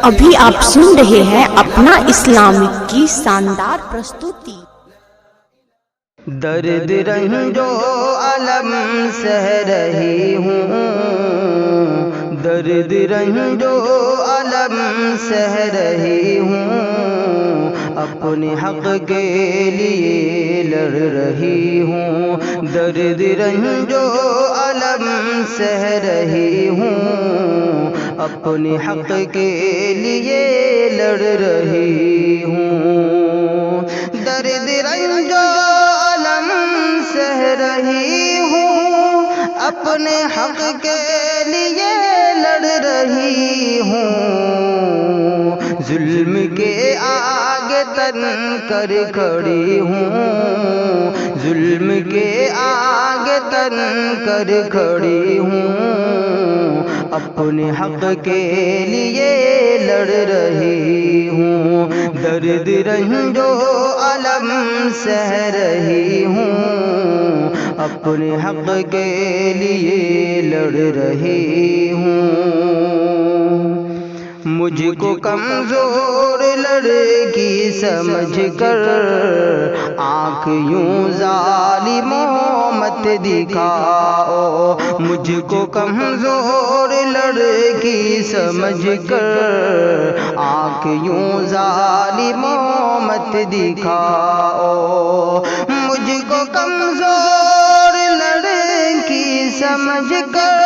अभी आप सुन रहे हैं अपना इस्लामिक की शानदार प्रस्तुति। दर्द रंजो अलम सह रही हूँ, दर्द रंजो अलम सह रही हूँ, अपने हक के लिए लड़ रही हूँ। दर्द रंजो अलम सह रही हूँ, अपने हक के लिए लड़ रही हूँ। दर्द रंजो अलम सह रही हूँ, अपने हक के लिए लड़ रही हूँ। जुल्म के आगे तन कर खड़ी हूँ, जुल्म के आगे तन कर खड़ी हूँ, अपने हक के लिए लड़ रही हूँ। दर्द रंजो अलम सह रही हूँ, अपने हक के लिए लड़ रही हूँ। मुझको कमजोर लड़की समझ कर आँख यूं जालिमों मत दिखाओ। मुझको कमजोर लड़की समझ कर आँख यूं जालिमों मत दिखाओ। मुझको कमजोर लड़की समझ कर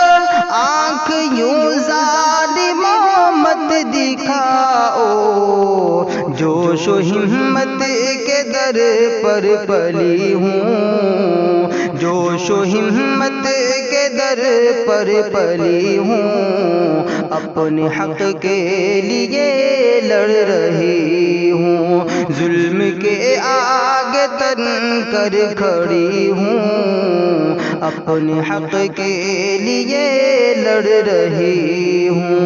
आँख यूं जालिमों मत दिखाओ। जोश व हिम्मत के दर पर पली हूँ, जोश व हिम्मत के दर पर पली हूँ, अपने हक के लिए लड़ रही हूँ। जुल्म के आगे तन कर खड़ी हूँ, अपने हक के लिए लड़ रही हूँ।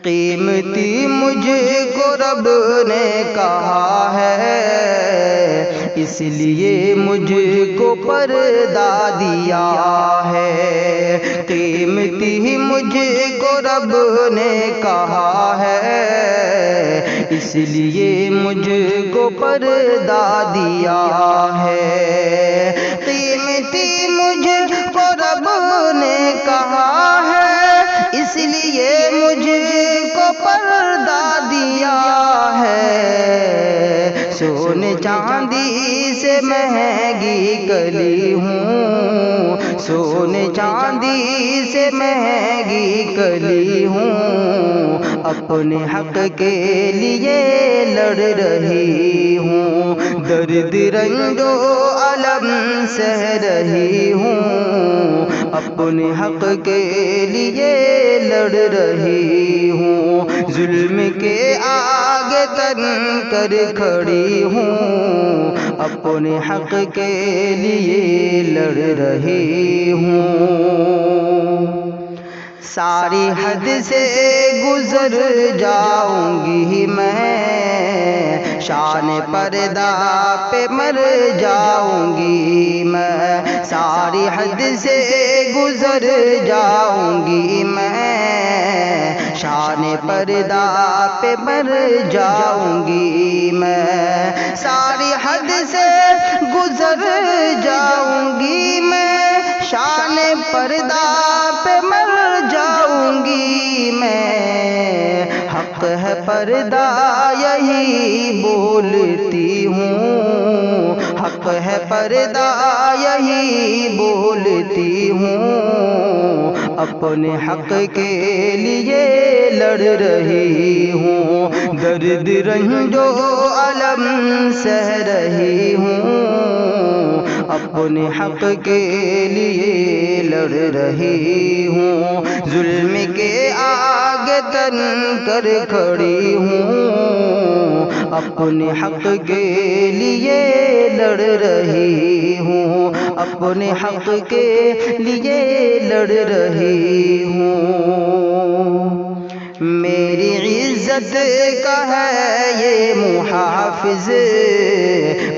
कीमती मुझको रब ने कहा है, इसलिए मुझको पर्दा दिया है। कीमती मुझको रब ने कहा है, इसलिए मुझको पर्दा दिया है। कीमती मुझको रब ने कहा है, इसलिए मुझको पर्दा दिया है। सोने चांदी से महंगी कली हूँ, सोने चांदी से महंगी कली हूँ, अपने हक के लिए लड़ रही हूँ। दर्द रंजो अलम सह रही हूँ, अपने हक के लिए लड़ रही हूँ। जुल्म के आगे तन कर खड़ी हूँ, अपने हक के लिए लड़ रही हूँ। सारी हद से गुजर जाऊंगी मैं, शान पर्दा पे मर जाऊंगी मैं। सारी हद से गुजर जाऊंगी मैं, शान पर्दा पे मर जाऊंगी मैं। सारी हद से गुजर जाऊंगी मैं, शान पर्दा पे मर जाऊंगी मैं। हक है पर्दा यही बोलती हूँ, हक है पर्दा यही बोलती हूँ, अपने हक के लिए लड़ रही हूँ। दर्द रंजो अलम सह रही हूँ, अपने हक के लिए लड़ रही हूँ। जुल्म के आगे तन कर खड़ी हूँ, अपने हक के लिए लड़ रही हूँ, अपने हक के लिए लड़ रही हूँ। मेरी इज्जत का है ये मुहाफिज,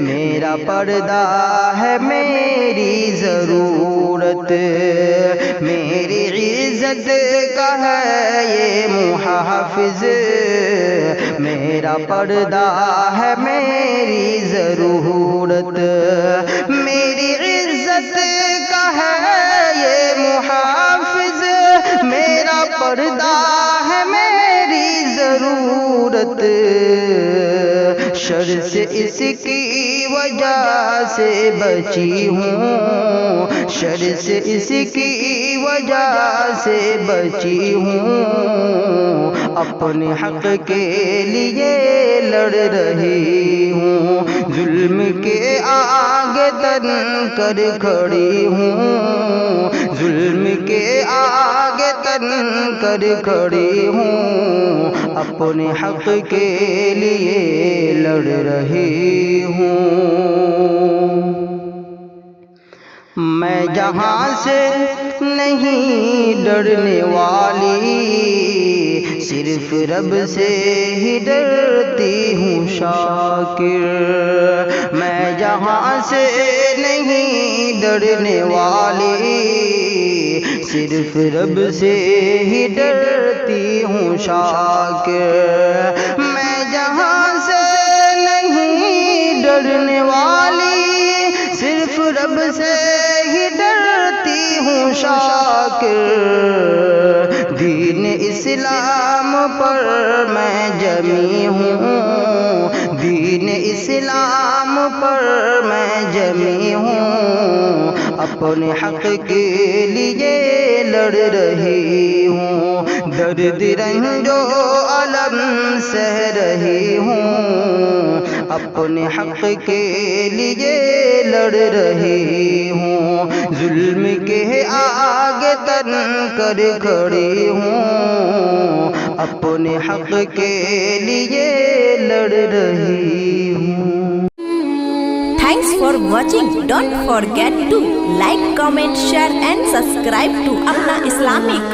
मेरा میرا پردہ ہے میری ضرورت، میری عزت کا ہے یہ محافظ، میرا پردہ ہے میری ضرورت، میری عزت کا ہے یہ محافظ، میرا پردہ ہے میری ضرورت، شر سے اس کی وجہ سے بچی ہوں، شر سے اس کی وجہ سے بچی ہوں، اپنے حق کے لیے لڑ رہی ہوں، ظلم کے آگے تن کر کھڑی ہوں، ظلم کے آگے تن کر کھڑی ہوں، اپنے حق کے لیے لڑ رہی ہوں۔ میں جہاں سے نہیں ڈرنے والی، صرف رب سے ہی ڈرتی ہوں شاکر، میں جہاں سے نہیں ڈرنے والی، صرف رب سے ہی ڈرتی ہوں شاکر، میں جہاں سے نہیں ڈرنے والی، صرف رب سے ہی ڈرتی ہوں شاکر، دین اسلام پر میں جمی ہوں، دین اسلام پر میں جمی ہوں، اپنے حق کے لیے لڑ رہی ہوں، درد رنج و الم سہ رہی ہوں، اپنے حق کے لیے لڑ رہی ہوں، ظلم کے آگے تن کر کھڑی ہوں، اپنے حق کے لیے لڑ رہی ہوں۔ Thanks for watching. Don't forget to like, comment, share and subscribe to Apna Islamic.